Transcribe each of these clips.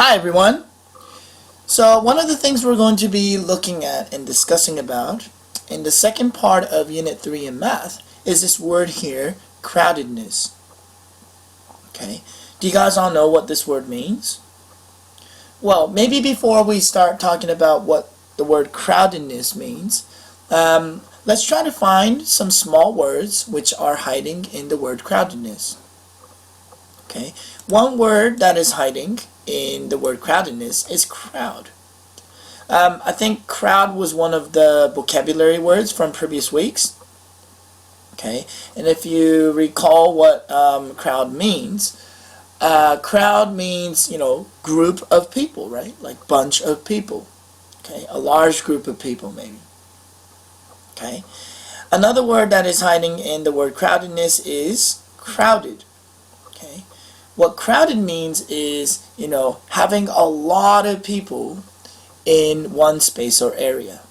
Hi everyone. So one of the things we're going to be looking at and discussing about in the second part of Unit 3 in Math is this word here, crowdedness. Okay, do you guys all know what this word means? Well, maybe before we start talking about what the word crowdedness means, let's try to find some small words which are hiding in the word crowdedness. Okay, one word that is hiding in the word crowdedness is crowd. I think crowd was one of the vocabulary words from previous weeks. Okay, and if you recall what crowd means, crowd means, group of people, right? Like bunch of people. Okay, a large group of people maybe. Okay, another word that is hiding in the word crowdedness is crowded. Okay, what crowded means is, having a lot of people in one space or area.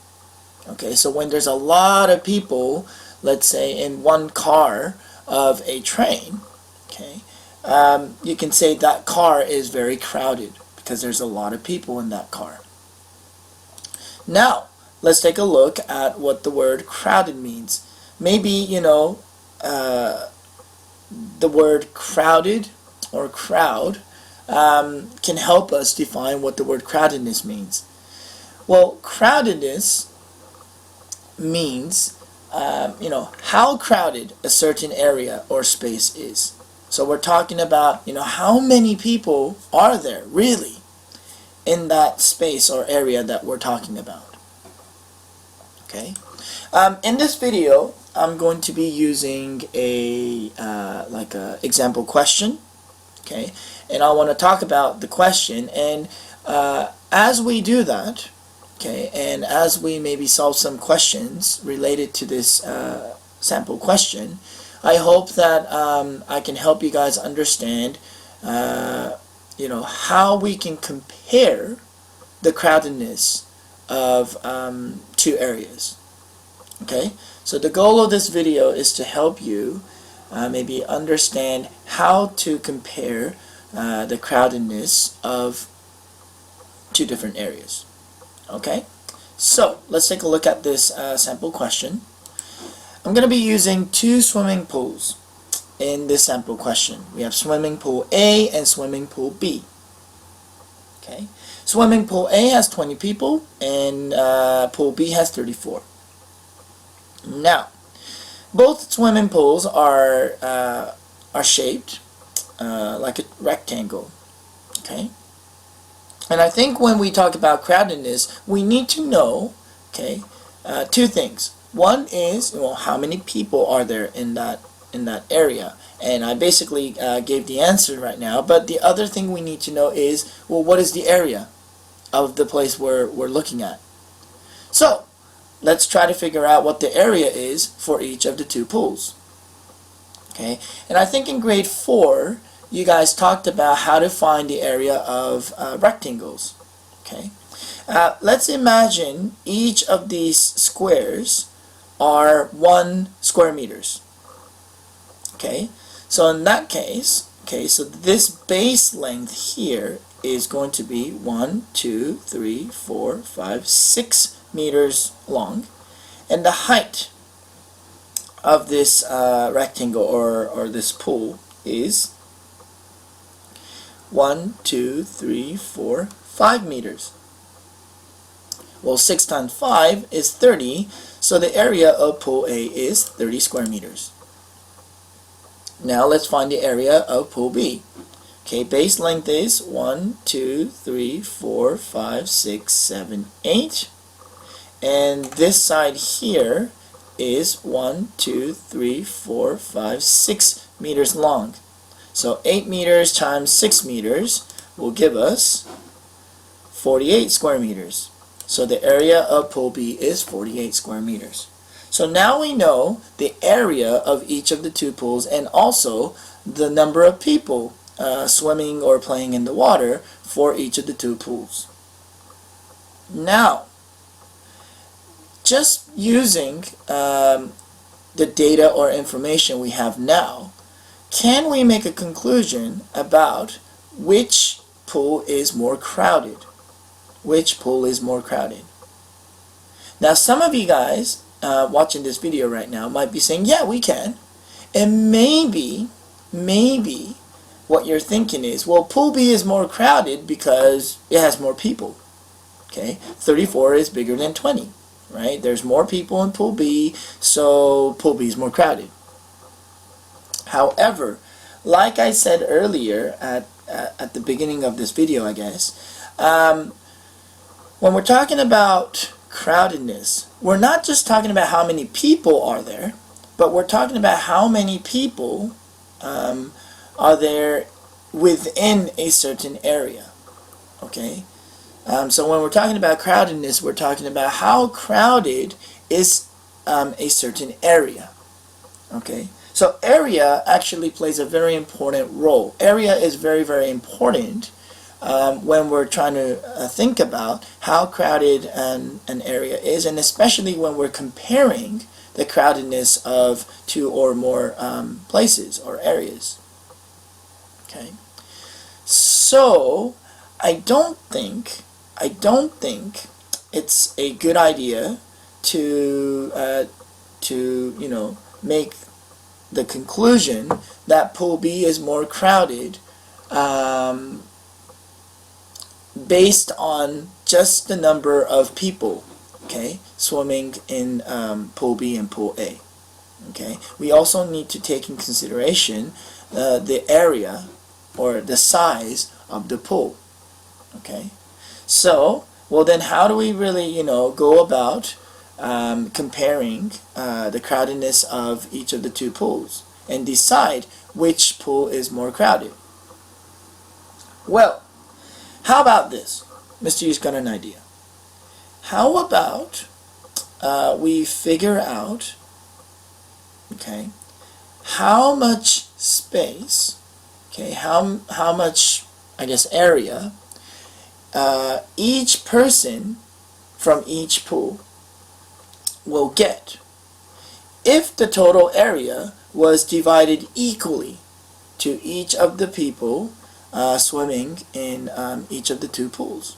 Okay, so when there's a lot of people, let's say in one car of a train, okay, you can say that car is very crowded because there's a lot of people in that car. Now, let's take a look at what the word crowded means. Maybe, the word crowded or crowd can help us define what the word crowdedness means. Well, crowdedness means, how crowded a certain area or space is. So we're talking about, how many people are there really in that space or area that we're talking about. Okay. In this video, I'm going to be using a example question. Okay, and I want to talk about the question, and as we do that, okay, and as we maybe solve some questions related to this sample question, I hope that I can help you guys understand, how we can compare the crowdedness of two areas. Okay, so the goal of this video is to help you maybe understand how to compare the crowdedness of two different areas. Okay, so let's take a look at this sample question. I'm going to be using two swimming pools in this sample question. We have swimming pool A and swimming pool B. Okay, swimming pool A has 20 people and pool B has 34. Now, both swimming pools are shaped like a rectangle. Okay, and I think when we talk about crowdedness, we need to know, okay, two things. One is, how many people are there in that area, and I basically gave the answer right now. But the other thing we need to know is, what is the area of the place we're looking at? So let's try to figure out what the area is for each of the two pools. Okay, and I think in grade 4 you guys talked about how to find the area of rectangles. Okay, let's imagine each of these squares are 1 square meters. Okay, so in that case, so this base length here is going to be 1, 2, 3, 4, 5, 6 meters long, and the height of this rectangle or this pool is 1, 2, 3, 4, 5 meters. Well, 6 times 5 is 30, so the area of pool A is 30 square meters. Now let's find the area of pool B. Okay, base length is 1, 2, 3, 4, 5, 6, 7, 8. And this side here is 1, 2, 3, 4, 5, 6 meters long. So 8 meters times 6 meters will give us 48 square meters. So the area of pool B is 48 square meters. So now we know the area of each of the two pools and also the number of people swimming or playing in the water for each of the two pools. Now, just using the data or information we have now, can we make a conclusion about which pool is more crowded? Which pool is more crowded? Now some of you guys watching this video right now might be saying, yeah, we can. And maybe what you're thinking is, well, pool B is more crowded because it has more people. Okay, 34 is bigger than 20, right? There's more people in pool B, so pool B is more crowded. However, like I said earlier at the beginning of this video, I guess, when we're talking about crowdedness, we're not just talking about how many people are there, but we're talking about how many people are there within a certain area. Okay, so when we're talking about crowdedness, we're talking about how crowded is a certain area. Okay, so area actually plays a very important role. Area is very, very important when we're trying to think about how crowded an area is, and especially when we're comparing the crowdedness of two or more places or areas. Okay, so I don't think it's a good idea to make the conclusion that pool B is more crowded based on just the number of people, okay, swimming in pool B and pool A. Okay, we also need to take in consideration the area or the size of the pool. Okay, so well then, how do we really go about comparing the crowdedness of each of the two pools and decide which pool is more crowded? Well, how about this? Mr. Yu's got an idea. How about we figure out, okay, how much space, okay, how much, I guess, area each person from each pool will get if the total area was divided equally to each of the people swimming in each of the two pools.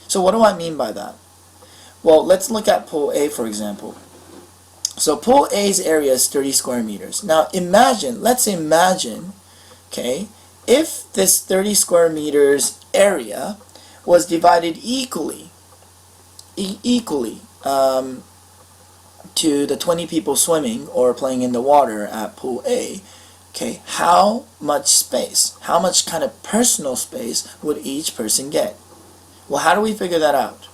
So what do I mean by that? Well, let's look at pool A, for example. So pool A's area is 30 square meters. Now let's imagine, okay, if this 30 square meters area was divided equally to the 20 people swimming or playing in the water at pool A, okay, how much space, how much kind of personal space would each person get? Well, how do we figure that out?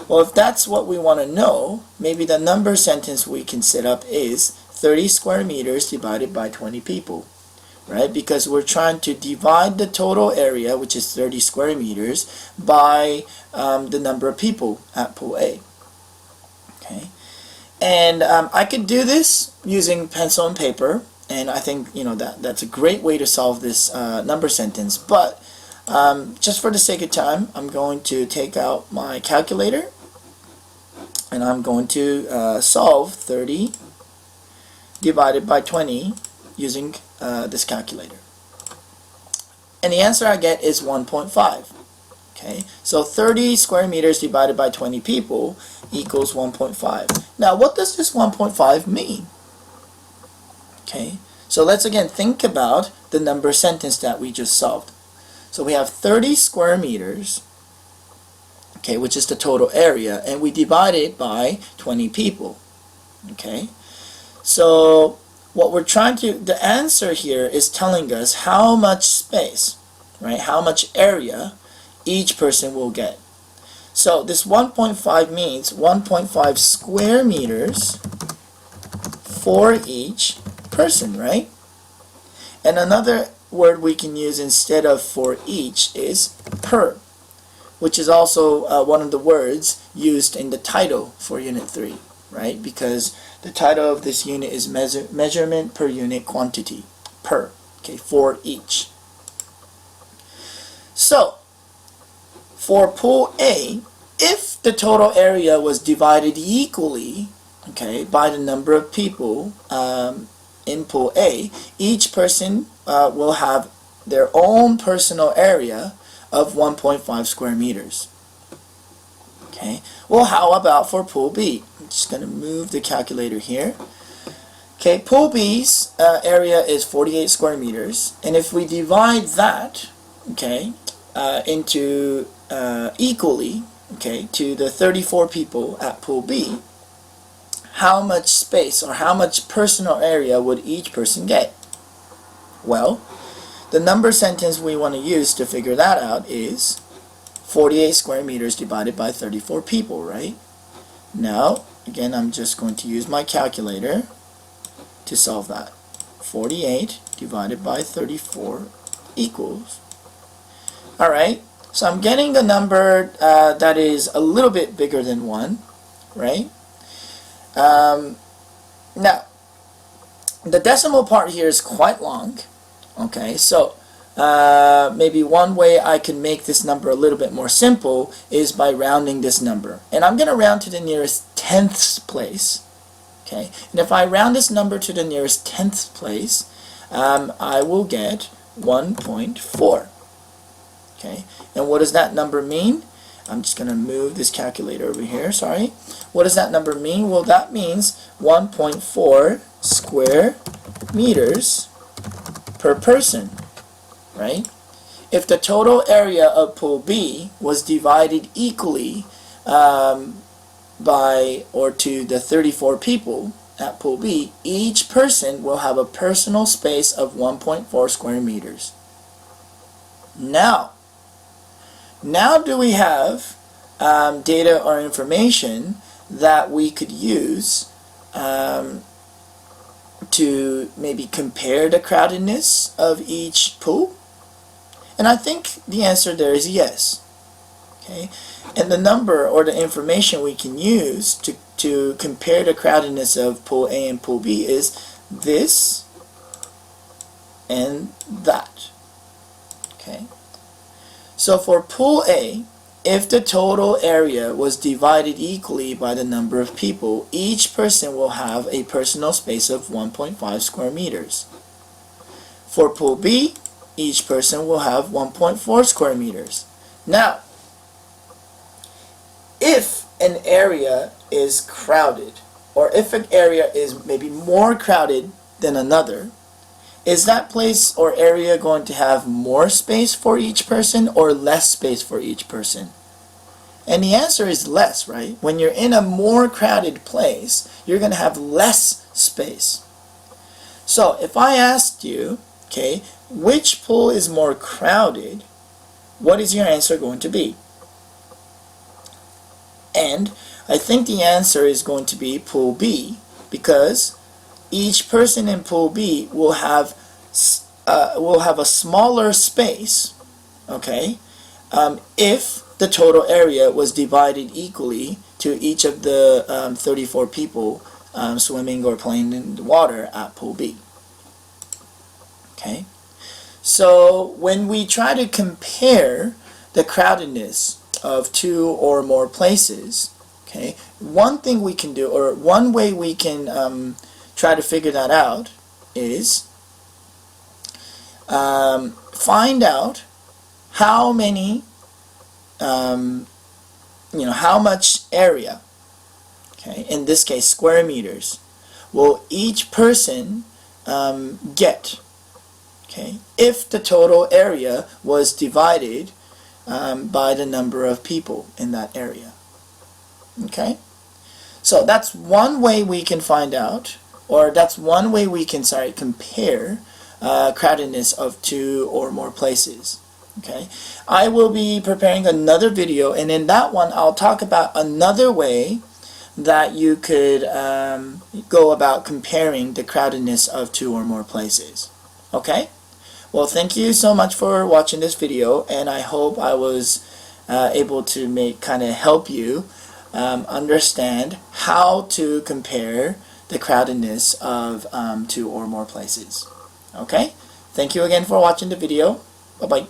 Well, if that's what we want to know, maybe the number sentence we can set up is 30 square meters divided by 20 people, right? Because we're trying to divide the total area, which is 30 square meters, by the number of people at pool A. Okay, and I could do this using pencil and paper, and I think that's a great way to solve this number sentence. But just for the sake of time, I'm going to take out my calculator and I'm going to solve 30 divided by 20 using this calculator. And the answer I get is 1.5. Okay, so 30 square meters divided by 20 people equals 1.5. Now, what does this 1.5 mean? Okay, so let's again think about the number sentence that we just solved. So we have 30 square meters, okay, which is the total area, and we divide it by 20 people. Okay, so what we're trying to, the answer here is telling us how much space, right, how much area each person will get. So this 1.5 means 1.5 square meters for each person, right? And another word we can use instead of for each is per, which is also one of the words used in the title for Unit 3, right? Because the title of this unit is measurement per unit quantity, per, okay, for each. So, for pool A, if the total area was divided equally, okay, by the number of people in pool A, each person will have their own personal area of 1.5 square meters. Okay, well, how about for pool B? I'm just going to move the calculator here. Okay, pool B's area is 48 square meters, and if we divide that, okay, into equally, okay, to the 34 people at pool B, how much space or how much personal area would each person get? Well, the number sentence we want to use to figure that out is 48 square meters divided by 34 people, right? Now, again, I'm just going to use my calculator to solve that. 48 divided by 34 equals. Alright, so I'm getting the number that is a little bit bigger than 1, right? Now, the decimal part here is quite long. Okay, so maybe one way I can make this number a little bit more simple is by rounding this number. And I'm going to round to the nearest 10th place. Okay, and if I round this number to the nearest 10th place, I will get 1.4. Okay, and what does that number mean? I'm just going to move this calculator over here, sorry. What does that number mean? Well, that means 1.4 square meters per person, right? If the total area of pool B was divided equally by or to the 34 people at pool B, each person will have a personal space of 1.4 square meters. Now do we have data or information that we could use to maybe compare the crowdedness of each pool? And I think the answer there is yes. Okay, and the number or the information we can use to compare the crowdedness of pool A and pool B is this and that. Okay, so for pool A, if the total area was divided equally by the number of people, each person will have a personal space of 1.5 square meters. For pool B, each person will have 1.4 square meters. Now, if an area is crowded, or if an area is maybe more crowded than another, is that place or area going to have more space for each person or less space for each person? And the answer is less, right? When you're in a more crowded place, you're going to have less space. So if I asked you, okay, which pool is more crowded, what is your answer going to be? And I think the answer is going to be pool B, because each person in pool B will have a smaller space, okay, if the total area was divided equally to each of the 34 people swimming or playing in the water at pool B. Okay, so when we try to compare the crowdedness of two or more places, okay, one thing we can do, or one way we can try to figure that out is find out how many how much area, okay, in this case square meters, will each person get, okay, if the total area was divided by the number of people in that area. Okay, so that's one way we can find out, or that's one way we can compare crowdedness of two or more places. Okay, I will be preparing another video, and in that one I'll talk about another way that you could go about comparing the crowdedness of two or more places. Okay, well, thank you so much for watching this video, and I hope I was able to help you understand how to compare the crowdedness of two or more places. Okay, thank you again for watching the video. Bye-bye.